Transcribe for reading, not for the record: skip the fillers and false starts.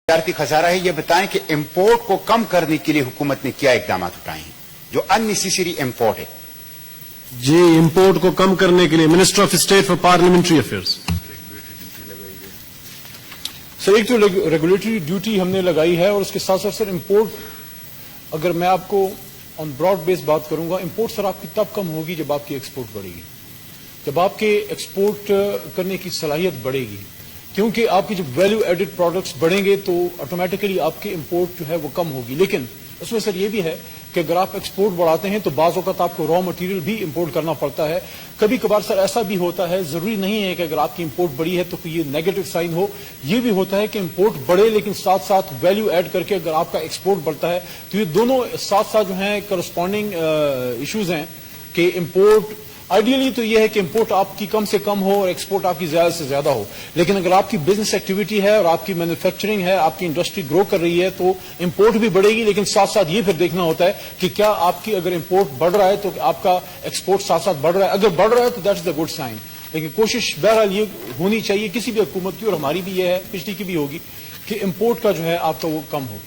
تجارتی خسارہ ہے، یہ بتائیں کہ امپورٹ کو کم کرنے کے لیے حکومت نے کیا اقدامات اٹھائے ہیں جو ان نیسیسری امپورٹ ہے؟ جی، امپورٹ کو کم کرنے کے لیے minister of state for parliamentary affairs sir, ایک تو ریگولیٹری ڈیوٹی ہم نے لگائی ہے، اور اس کے ساتھ ساتھ سر امپورٹ، اگر میں آپ کو آن براڈ بیس بات کروں گا، امپورٹ سر آپ کی تب کم ہوگی جب آپ کی ایکسپورٹ بڑھے گی، جب آپ کے ایکسپورٹ کرنے کی صلاحیت بڑھے گی، کیونکہ آپ کی جب ویلیو ایڈڈ پروڈکٹس بڑھیں گے تو آٹومیٹکلی آپ کی امپورٹ جو ہے وہ کم ہوگی۔ لیکن اس میں سر یہ بھی ہے کہ اگر آپ ایکسپورٹ بڑھاتے ہیں تو بعض اوقات آپ کو را مٹیریل بھی امپورٹ کرنا پڑتا ہے۔ کبھی کبھار سر ایسا بھی ہوتا ہے، ضروری نہیں ہے کہ اگر آپ کی امپورٹ بڑھی ہے تو یہ نیگیٹو سائن ہو، یہ بھی ہوتا ہے کہ امپورٹ بڑھے لیکن ساتھ ساتھ ویلیو ایڈ کر کے اگر آپ کا ایکسپورٹ بڑھتا ہے تو یہ دونوں ساتھ ساتھ جو ہیں کرسپونڈنگ ایشوز ہیں کہ امپورٹ آئیڈیلی تو یہ ہے کہ امپورٹ آپ کی کم سے کم ہو اور ایکسپورٹ آپ کی زیادہ سے زیادہ ہو، لیکن اگر آپ کی بزنس ایکٹیویٹی ہے اور آپ کی مینوفیکچرنگ ہے، آپ کی انڈسٹری گرو کر رہی ہے تو امپورٹ بھی بڑھے گی، لیکن ساتھ ساتھ یہ پھر دیکھنا ہوتا ہے کہ کیا آپ کی اگر امپورٹ بڑھ رہا ہے تو آپ کا ایکسپورٹ ساتھ ساتھ بڑھ رہا ہے۔ اگر بڑھ رہا ہے تو that is the good sign, لیکن کوشش بہرحال یہ ہونی چاہیے کسی بھی حکومت کی، اور ہماری بھی یہ ہے، پچھلی کی بھی ہوگی، کہ امپورٹ کا جو ہے آپ کا وہ کم ہو۔